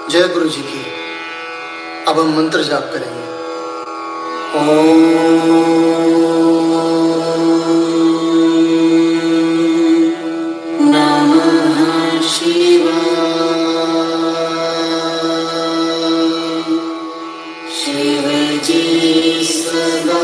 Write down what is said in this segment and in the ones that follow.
जय गुरु जी की। अब हम मंत्र जाप करेंगे। नमः शिवाय। शिव जी सदा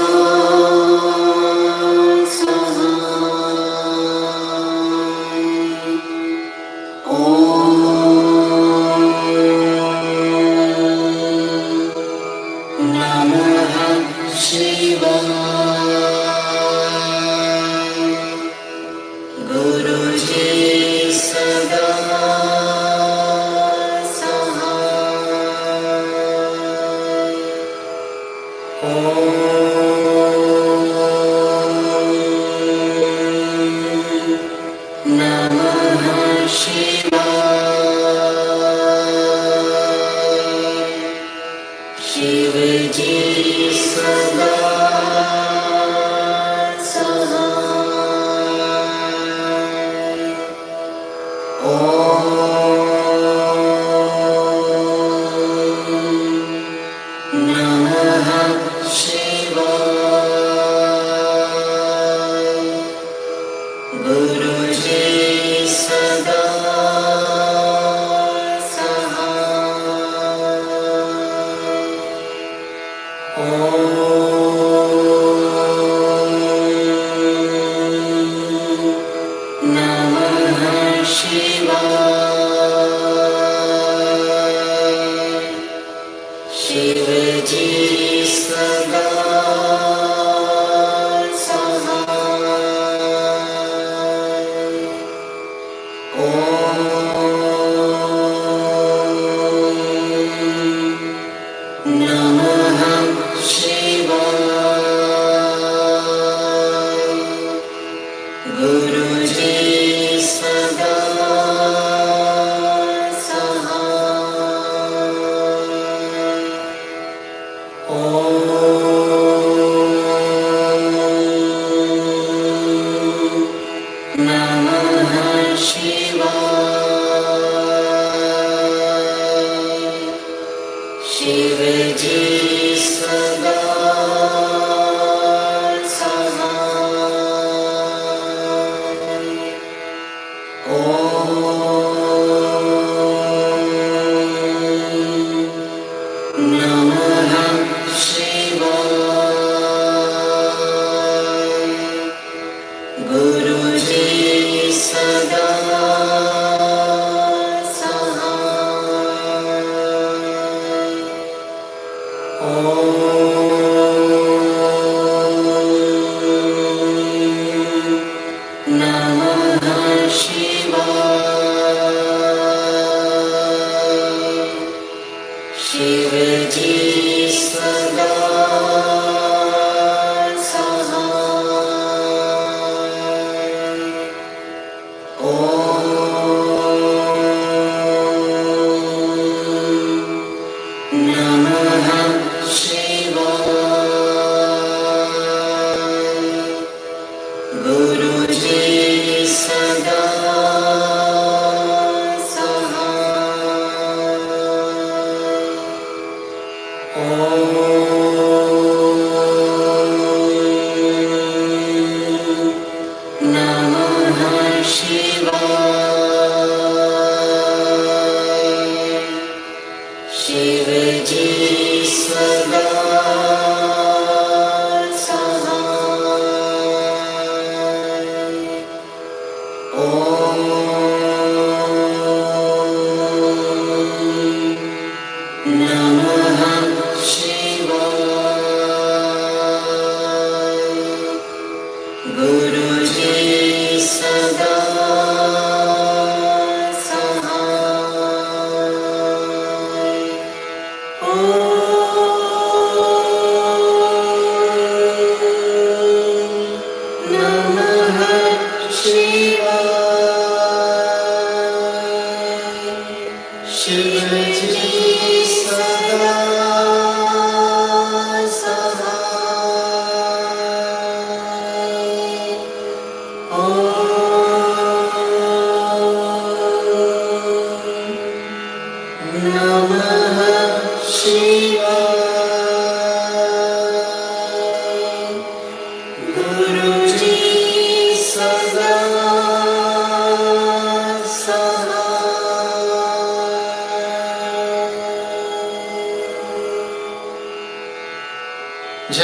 Namaste.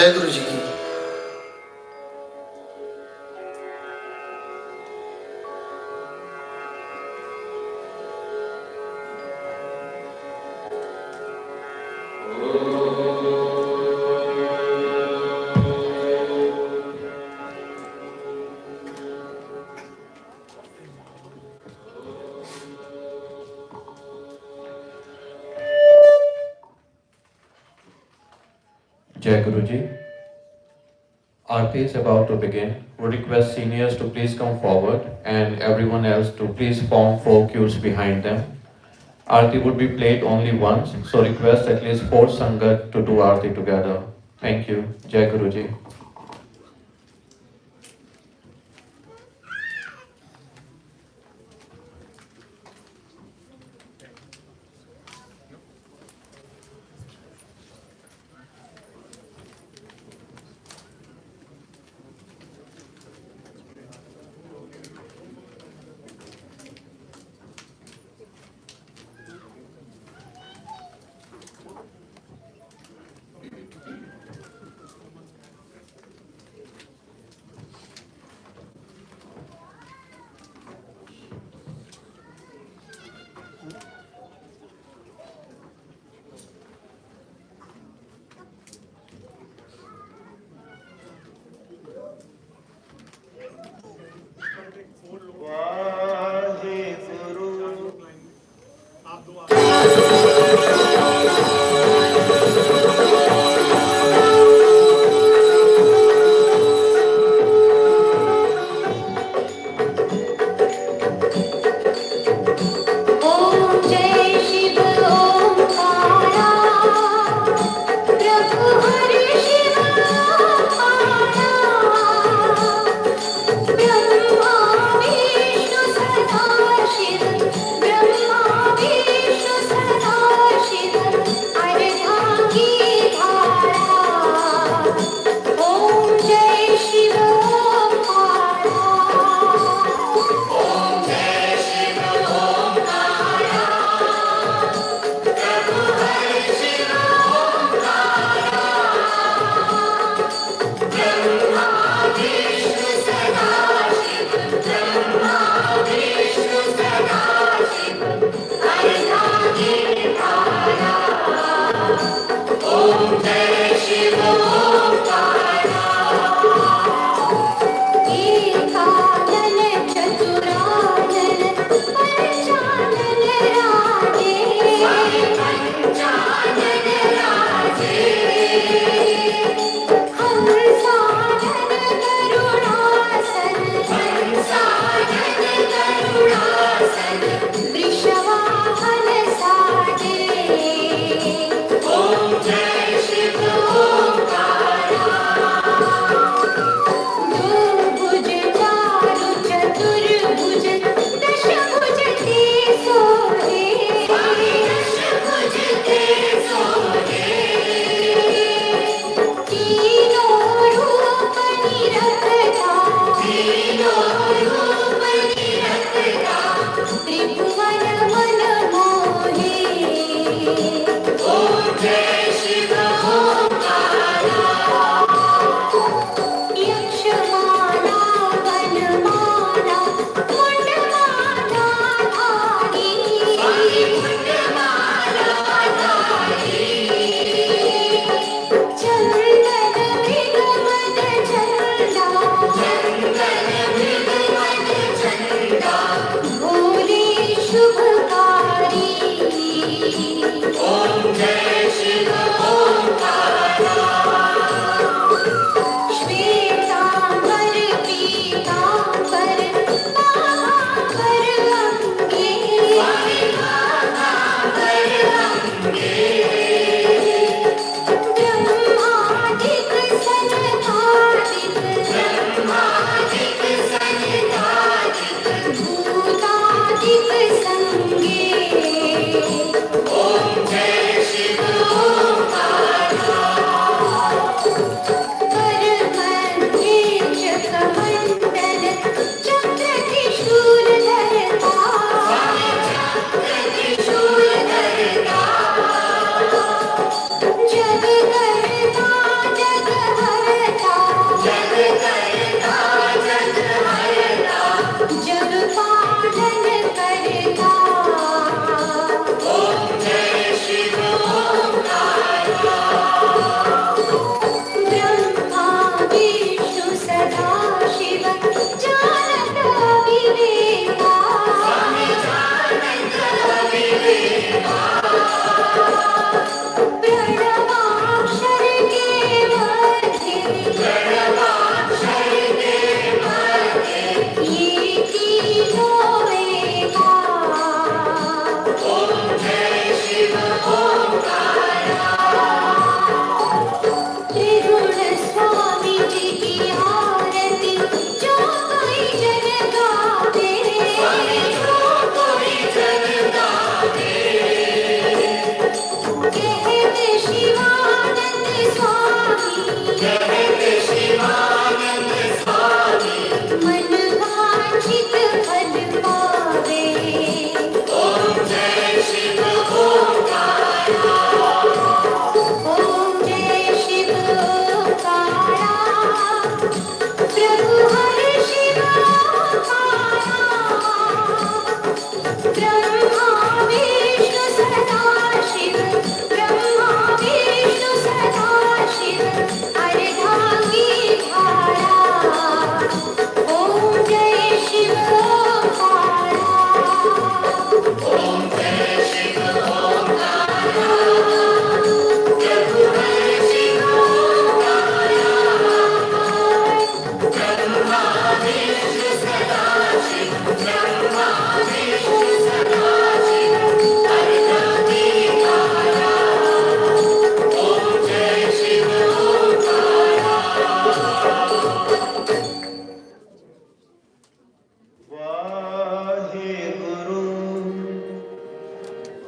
जय गुरु जी की। Jai Guruji. Aarti is about to begin. We request seniors to please come forward and everyone else to please form 4 queues behind them. Aarti would be played only once, so request at least 4 Sangat to do Aarti together. Thank you. Jai Guruji. वृषवाहन साजे। ओम जय शिव।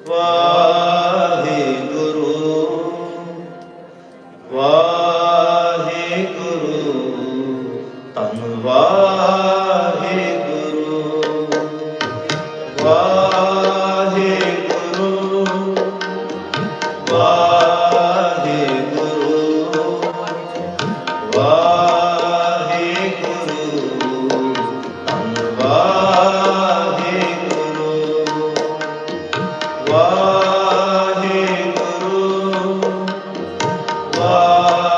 ਵਾਹਿਗੁਰੂ ਵਾਹਿਗੁਰੂ ਧੰਨ ਵਾਹਿਗੁਰੂ ਵਾਹਿਗੁਰੂ ਵਾਹਿਗੁਰੂ ਵਾਹਿਗੁਰੂ ਧੰਨ ਵਾਹਿਗੁਰੂ ਵਾਹਿਗੁਰੂ ਵਾਹਿਗੁਰੂ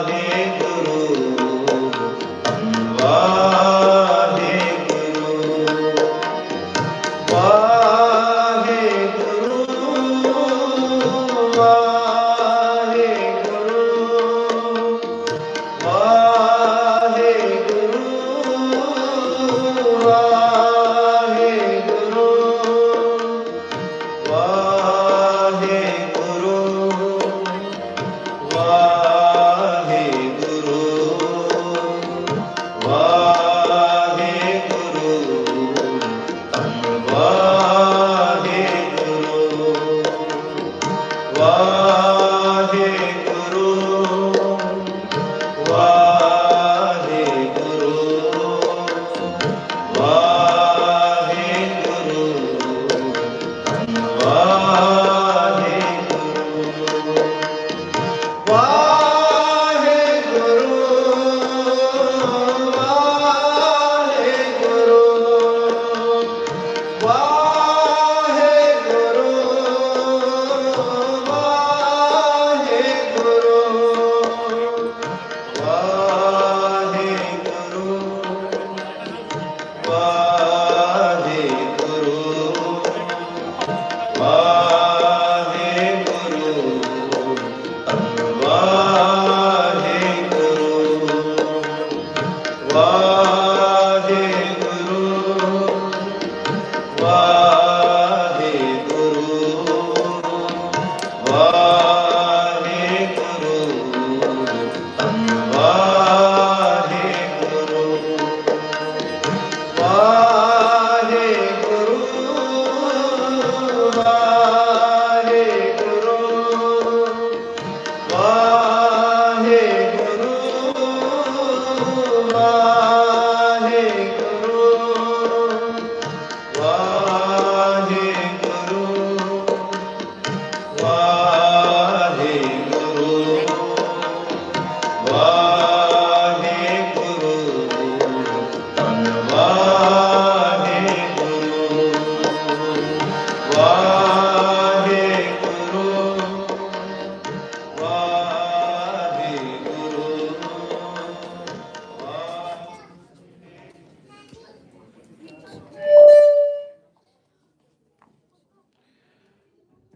ਵਾਹਿਗੁਰੂ ਧੰਨ Waheguru Waheguru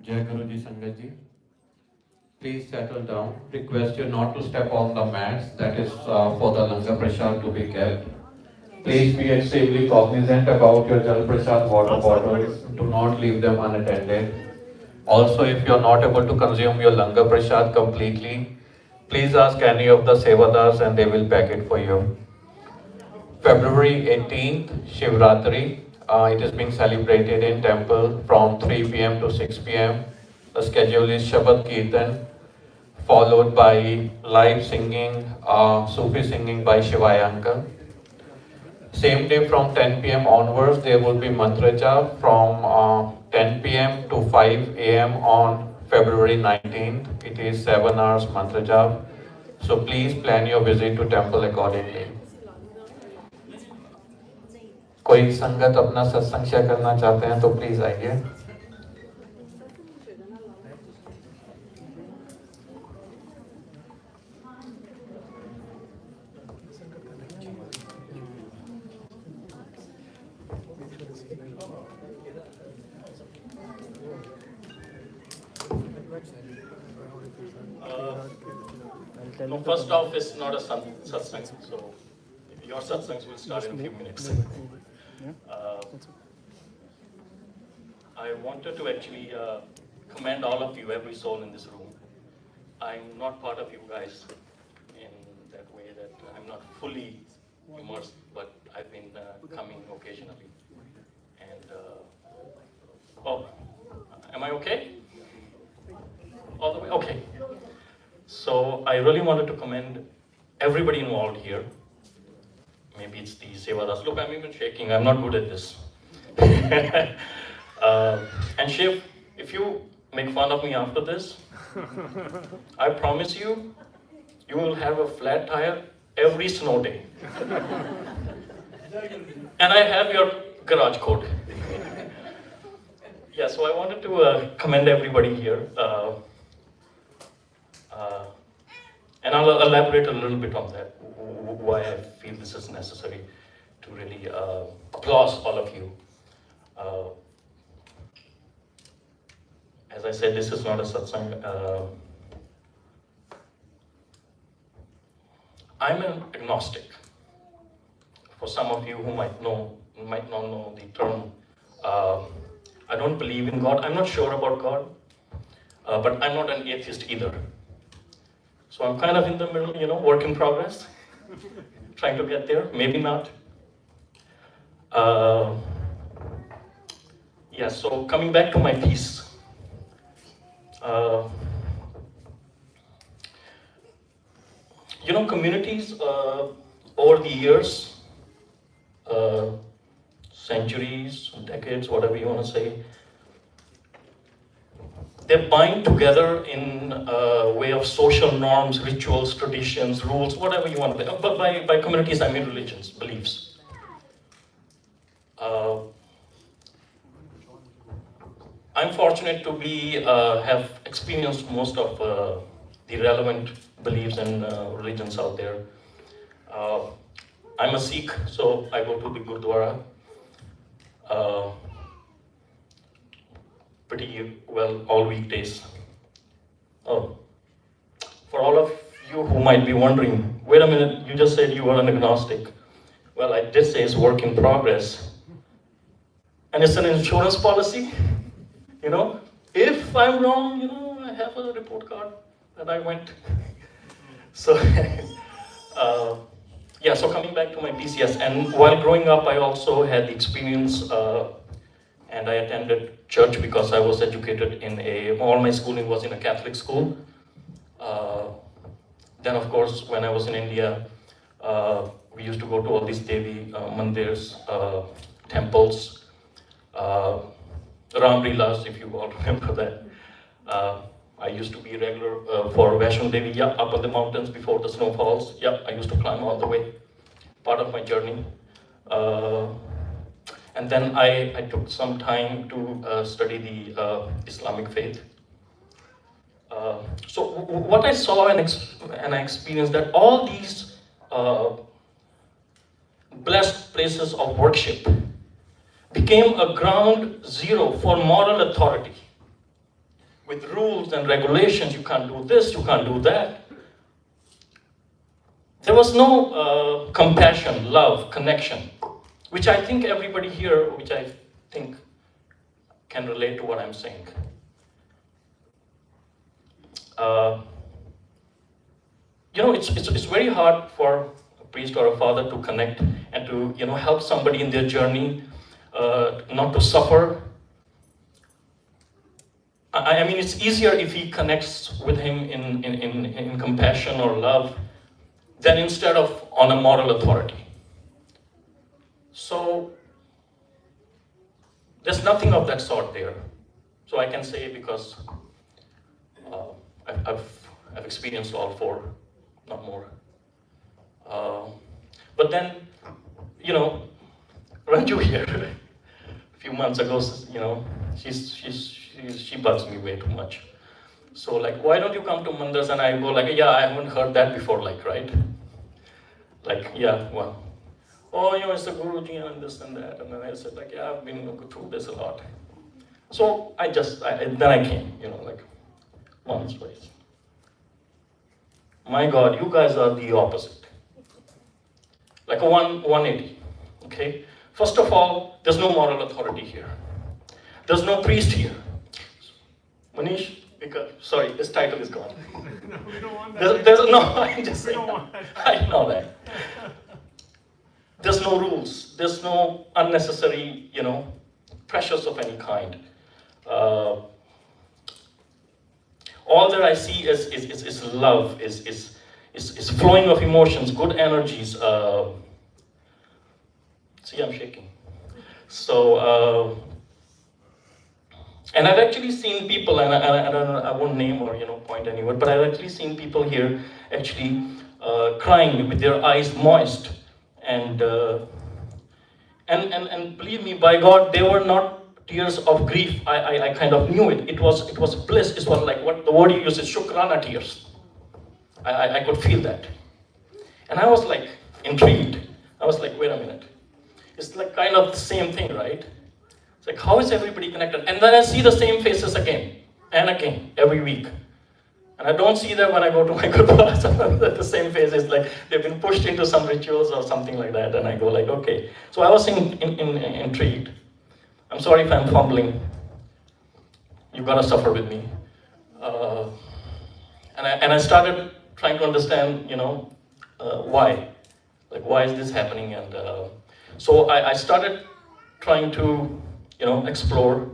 Jai Guru Ji Sangat Ji. Please settle down. Request you not to step on the mats. That is for the Langar Prasad to be kept. Please be extremely cognizant about your Jal Prasad water bottles. Do not leave them unattended. Also, if you are not able to consume your Langar Prasad completely, please ask any of the Sevadars and they will pack it for you. February 18th, Shivratri. It is being celebrated in temple from 3 p.m. to 6 p.m. The schedule is Shabad Kirtan, followed by live singing, Sufi singing by Shivaya Uncle. Same day from 10 p.m. onwards, there will be mantra jap from 10 p.m. to 5 a.m. on February 19th. It is 7 hours mantra jap. So please plan your visit to temple accordingly. कोई संगत अपना सत्संग share करना चाहते हैं तो please आइए. No, first off, it's not a satsang, so your satsangs will start in a few minutes. I wanted to actually commend all of you, every soul in this room. I'm not part of you guys in that way that I'm not fully immersed, but I've been coming occasionally. And, oh, am I okay? All the way? Okay. So I really wanted to commend everybody involved here. Maybe it's the Sevadas. Look, I'm even shaking. I'm not good at this. And Shiv, if you make fun of me after this, I promise you, you will have a flat tire every snow day. And I have your garage code. Yeah, so I wanted to commend everybody here. And I'll elaborate a little bit on that, why I feel this is necessary to really applaud all of you. As I said, this is not a satsang. I'm an agnostic. For some of you who might not know the term, I don't believe in God. I'm not sure about God, but I'm not an atheist either. So I'm kind of in the middle, work in progress, trying to get there, maybe not. Yeah, so coming back to my piece. Communities over the years, centuries, decades, whatever you want to say, they bind together in a way of social norms, rituals, traditions, rules, whatever you want to say. But by communities, I mean religions, beliefs. I'm fortunate to have experienced most of the relevant beliefs and religions out there. I'm a Sikh, so I go to the Gurdwara pretty well all weekdays. Oh, for all of you who might be wondering, wait a minute, you just said you were an agnostic. Well, I did say it's work in progress. And it's an insurance policy. If I'm wrong, I have a report card that I went. So, so coming back to my PCS, and while growing up, I also had the experience, and I attended church because I was educated all my schooling was in a Catholic school. Then, of course, when I was in India, we used to go to all these Devi mandirs, temples, Ramlilas, if you all remember that. I used to be regular for Vaishno Devi, up on the mountains before the snow falls. I used to climb all the way, part of my journey. And then I took some time to study the Islamic faith. So what I saw and I experienced that all these blessed places of worship became a ground zero for moral authority. With rules and regulations, you can't do this, you can't do that. There was no compassion, love, connection, which I think everybody here, which I think can relate to what I'm saying. It's very hard for a priest or a father to connect and to help somebody in their journey, not to suffer. I mean, it's easier if he connects with him in compassion or love than instead of on a moral authority. So there's nothing of that sort there. So I can say because I've experienced all four, not more. But then, Ranju here, a few months ago, she bugs me way too much. So why don't you come to mandirs? And I go I haven't heard that before, right? It's the Guruji and this and that. And then I said I've been through this a lot. So then I came, once, twice. My God, you guys are the opposite. Like a 180, okay? First of all, there's no moral authority here. There's no priest here. Manish, sorry, this title is gone. No, we don't want that. I'm just saying. I know that. There's no rules. There's no unnecessary, pressures of any kind. Uh, all that I see is love, is flowing of emotions, good energies. See, I'm shaking. So, and I've actually seen people, and I won't name or point anywhere, but I've actually seen people here actually crying with their eyes moist, and believe me, by God, they were not tears of grief. I kind of knew it. It was bliss. It was like what the word you use is shukrana tears. I could feel that, and I was like intrigued. I was like, wait a minute. It's like kind of the same thing, right? It's like, how is everybody connected? And then I see the same faces again and again every week. And I don't see that when I go to my gurdwaras. The same faces, like they've been pushed into some rituals or something like that. And I go like, okay. So I was intrigued. I'm sorry if I'm fumbling. You've got to suffer with me. And I started trying to understand, why. Like, why is this happening? And so I started trying to, explore,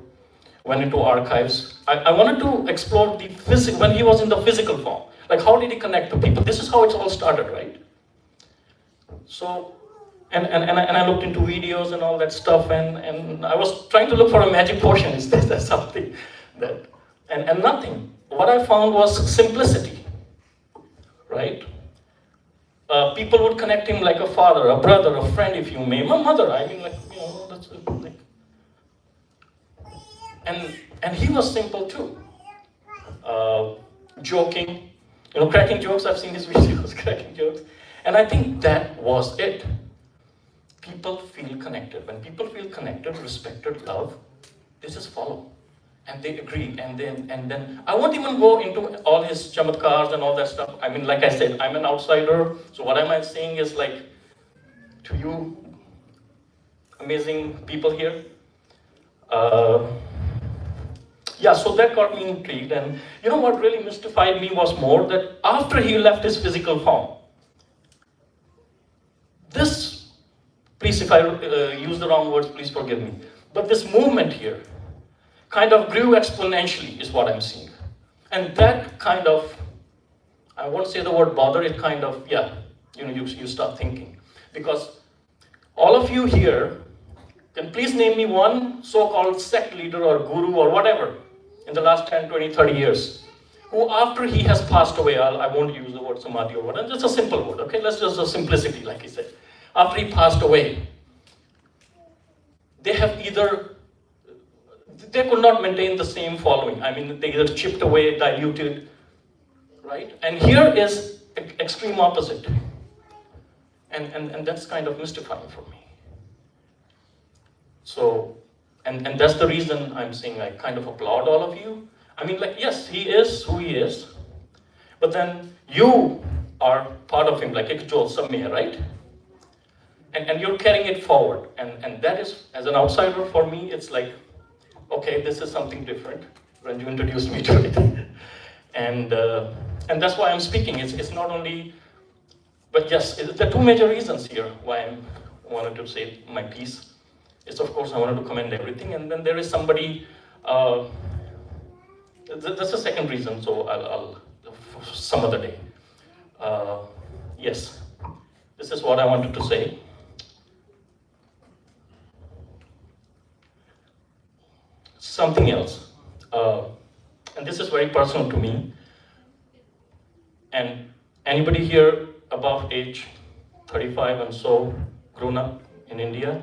went into archives. I wanted to explore the when he was in the physical form. Like, how did he connect to people? This is how it all started, right? So, and I looked into videos and all that stuff, and I was trying to look for a magic potion. Is there something that, and nothing. What I found was simplicity, right? People would connect him like a father, a brother, a friend, if you may. My mother, I mean, like, that's like. And he was simple too. Joking, cracking jokes. I've seen his videos, cracking jokes. And I think that was it. People feel connected. When people feel connected, respected, loved, they just follow. And they agree, and then I won't even go into all his chamatkars and all that stuff. I mean, like I said, I'm an outsider, so what am I saying is like, to you, amazing people here. Yeah, so that got me intrigued, and what really mystified me was more that after he left his physical form, this, please, if I use the wrong words, please forgive me, but this movement here kind of grew exponentially, is what I'm seeing. And that kind of, I won't say the word bother, it kind of, you start thinking. Because all of you here, can please name me one so-called sect leader or guru or whatever in the last 10, 20, 30 years, who after he has passed away, I won't use the word samadhi or whatever, just a simple word, okay? Let's just a simplicity, like he said. After he passed away, they have they could not maintain the same following. I mean, they either chipped away, diluted, right? And here is extreme opposite. And that's kind of mystifying for me. So, and that's the reason I'm saying I kind of applaud all of you. I mean, like, yes, he is who he is, but then you are part of him, like Ikjol Samya, right? And you're carrying it forward. And that is, as an outsider, for me, it's like, okay, this is something different when you introduced me to it. And that's why I'm speaking. It's not only, but yes, there are two major reasons here why I wanted to say my piece. It's, of course, I wanted to commend everything, and then there is somebody, that's the second reason, so I'll some other day. Yes, this is what I wanted to say. Something else, and this is very personal to me, and anybody here above age 35 and so grown up in India,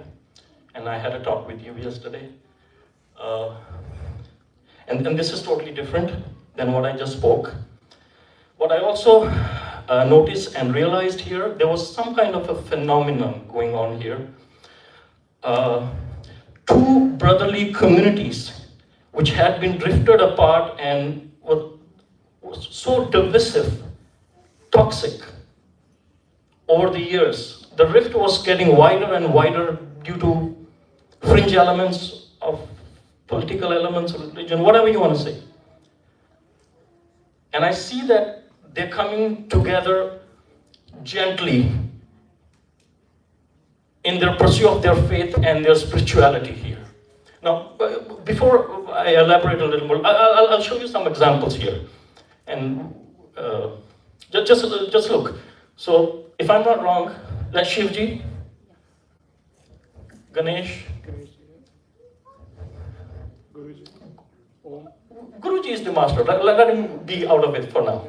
and I had a talk with you yesterday, and this is totally different than what I just spoke. What I also noticed and realized here, there was some kind of a phenomenon going on here. Two brotherly communities which had been drifted apart and was so divisive, toxic over the years. The rift was getting wider and wider due to fringe elements of political elements of religion, whatever you want to say. And I see that they're coming together gently in their pursuit of their faith and their spirituality here. Now, before I elaborate a little more, I'll show you some examples here. And just look. So, if I'm not wrong, that's Shivji, Ganesh. Guruji is the master. Let him be out of it for now.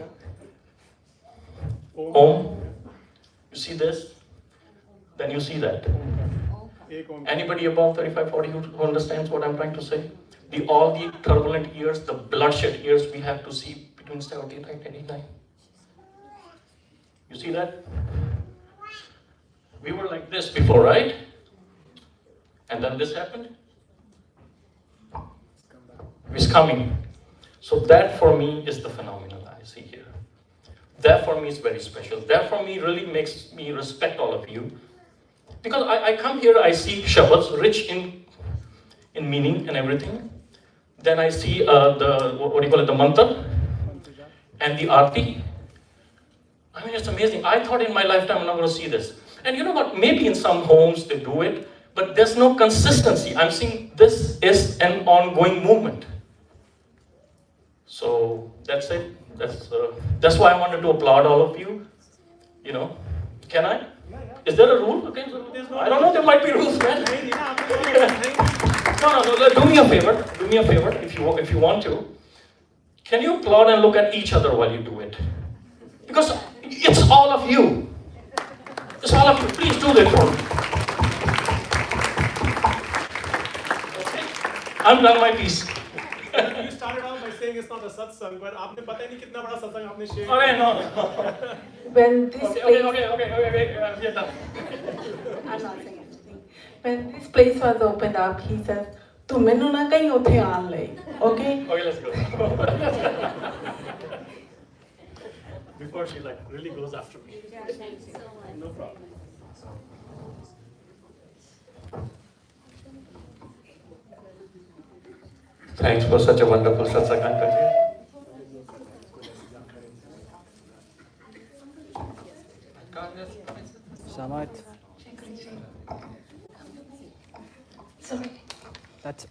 Om. You see this? Then you see that. Anybody above 35, 40 who understands what I'm trying to say? All the turbulent years, the bloodshed years we have to see between 79 and 89. You see that? We were like this before, right? And then this happened. It's coming. So that for me is the phenomenon I see here. That for me is very special. That for me really makes me respect all of you. Because I come here, I see Shabads, rich in meaning and everything. Then I see the mantra and the arti. I mean, it's amazing. I thought in my lifetime I'm not going to see this. And you know what? Maybe in some homes they do it, but there's no consistency. I'm seeing this is an ongoing movement. So that's it. That's why I wanted to applaud all of you. You know, can I? Is there a rule? Okay, I don't know. There might be rules, man. No. Do me a favor. Do me a favor, if you want to. Can you applaud and look at each other while you do it? Because it's all of you. It's all of you. Please do that for me. Okay. I'm done my piece. You started out by saying it's not a satsang, but आपने पता ही नहीं कितना बड़ा satsang आपने share. Okay, no. When this Okay, place, we are done. I'm not saying anything. When this place was opened up, he says, "Tu menu na kahin uthe aan le." Okay? Okay, let's go. Before she really goes after me. No problem. Thanks for such a wonderful satsang, Uncle. Samad. Sorry. That's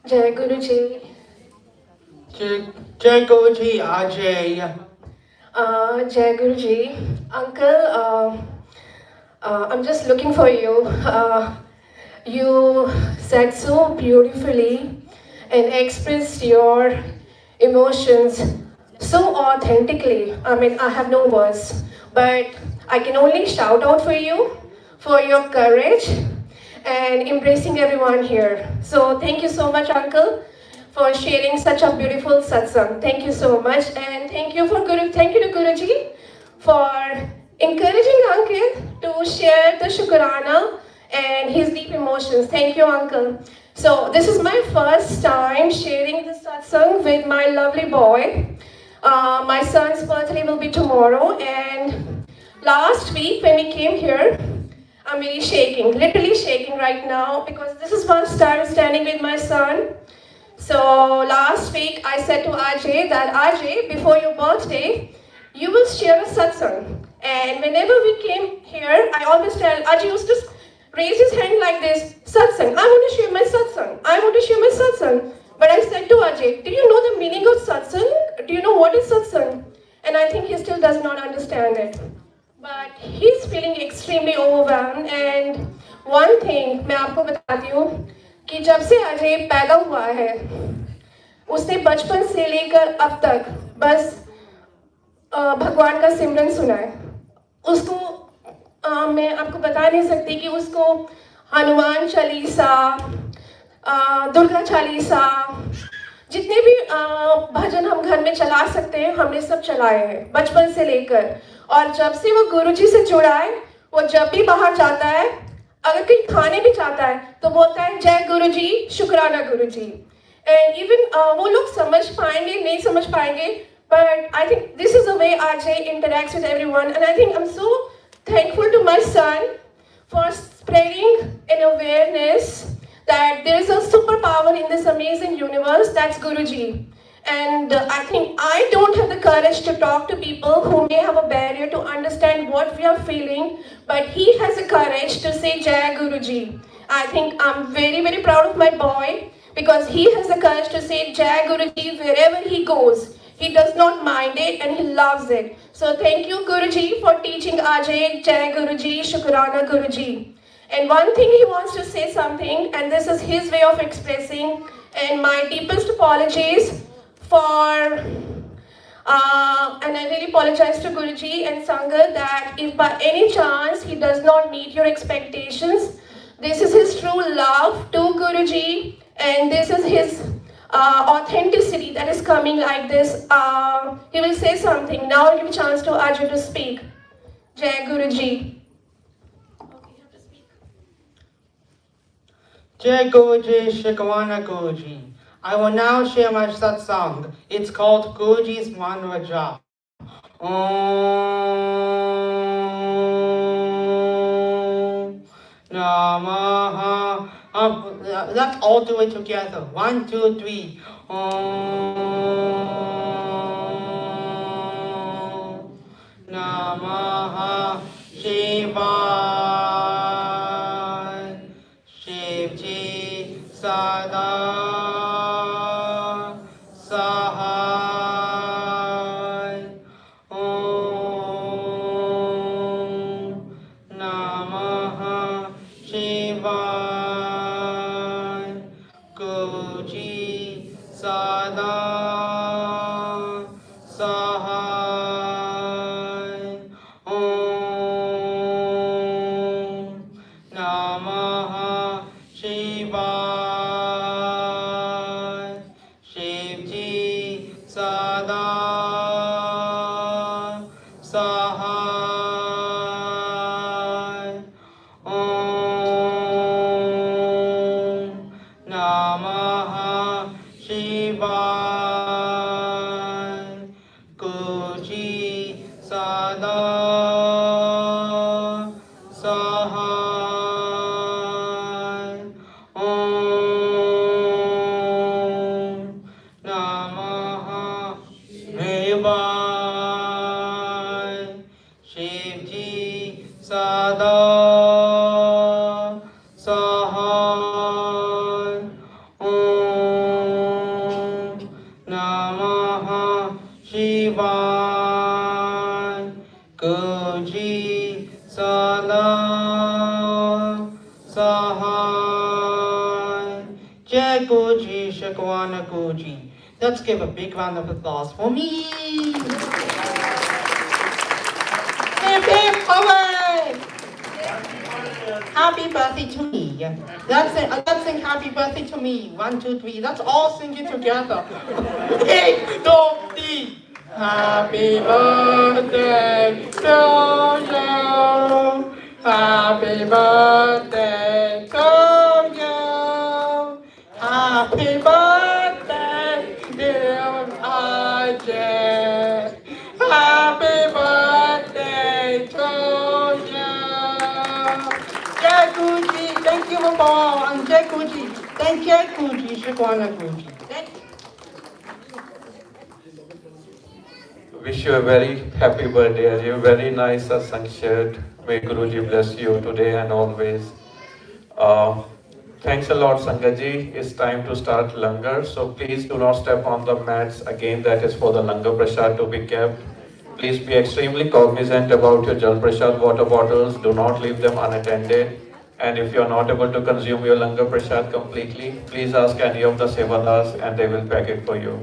Jai Guruji. Jai Guruji, Ajay. Jai Guruji. Uncle, I'm just looking for you. You said so beautifully and expressed your emotions so authentically. I mean, I have no words, but I can only shout out for you, for your courage and embracing everyone here. So thank you so much, Uncle, for sharing such a beautiful satsang. Thank you so much, and thank you to Guruji for encouraging Uncle to share the Shukrana and his deep emotions. Thank you, Uncle. So this is my first time sharing the satsang with my lovely boy. My son's birthday will be tomorrow, and last week when we came here, I'm really shaking, literally shaking right now, because this is first time standing with my son. So last week I said to Ajay that Ajay, before your birthday, you will share a satsang. And whenever we came here, I always tell Ajay used to raise his hand like this, satsang, I want to share my satsang, I want to share my satsang. But I said to Ajay, do you know the meaning of satsang? Do you know what is satsang? And I think he still does not understand it. But he's feeling extremely overwhelmed. And one thing मैं आपको बताती हूँ कि जब से अजय पैदा हुआ है, उसने बचपन से लेकर अब तक बस भगवान का सिमरन सुना है. उसको मैं आपको बता नहीं सकती कि उसको हनुमान चालीसा, दुर्गा चालीसा, जितने भी भजन हम घर में चला सकते हैं, हमने सब चलाए हैं बचपन से लेकर. और जब से वो गुरुजी से जुड़ा है, वो जब भी बाहर जाता है, अगर कहीं खाने भी जाता है, तो बोलता है जय गुरुजी, शुक्राना गुरुजी. एंड इवन वो लोग समझ पाएंगे नहीं समझ पाएंगे, but I think this is the way Ajay interacts with everyone, and I think I'm so thankful to my son for spreading an awareness that there is a superpower in this amazing universe, that's Guruji. And I think I don't have the courage to talk to people who may have a barrier to understand what we are feeling, but he has the courage to say Jai Guruji. I think I'm very, very proud of my boy because he has the courage to say Jai Guruji wherever he goes. He does not mind it and he loves it. So thank you Guruji for teaching Ajay Jai Guruji, Shukrana Guruji. And one thing he wants to say something, and this is his way of expressing, and my deepest apologies for, and I really apologize to Guruji and Sangha that if by any chance he does not meet your expectations, this is his true love to Guruji, and this is his authenticity that is coming like this. He will say something. Now I'll give a chance to Ajay to speak. Jai Guruji. Jai Guruji, Shikwana Guruji. I will now share my satsang. It's called Guruji's Mantra Jap. Om Namaha. Let's all do it together. 1, 2, 3. Om Namaha Shivaya. Shivji Sada Sahai. Om Namaha Shivaya. Guruji Sada Sahai. Om Namaha Shivaya. Shivji Sada Sahai. Om Namaha Shivaya. Guruji Sada Sahai. Om Namaha Shivaya. Shivji Sada Sahai. Om Namaha Shivaya. Guruji Sada Sahai. Jai Guruji, Shikwana Guruji. Let's give a big round of applause for me. Hip hip hooray! Happy birthday to me. Let's sing happy birthday to me. 1, 2, 3. Let's all sing it together. 1, 2, 3. Happy birthday to you. Happy birthday to you. Happy birthday, dear Ajay. Happy birthday to you. Jai Guruji, thank you for all. And Jai Guruji, thank Jai Guruji, Shikwana Guruji. Thank you. Wish you a very happy birthday, Ajay. Very nice satsang shared. May Guruji bless you today and always. Thanks a lot, Sangaji. It's time to start langar. So please do not step on the mats again. That is for the langar prasad to be kept. Please be extremely cognizant about your jal prasad water bottles. Do not leave them unattended. And if you are not able to consume your langar prasad completely, please ask any of the sevadas and they will pack it for you.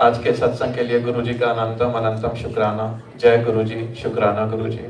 आज के सत्संग के लिए गुरुजी का अनंतम अनंतम शुक्राना. जय गुरुजी, शुक्राना गुरुजी.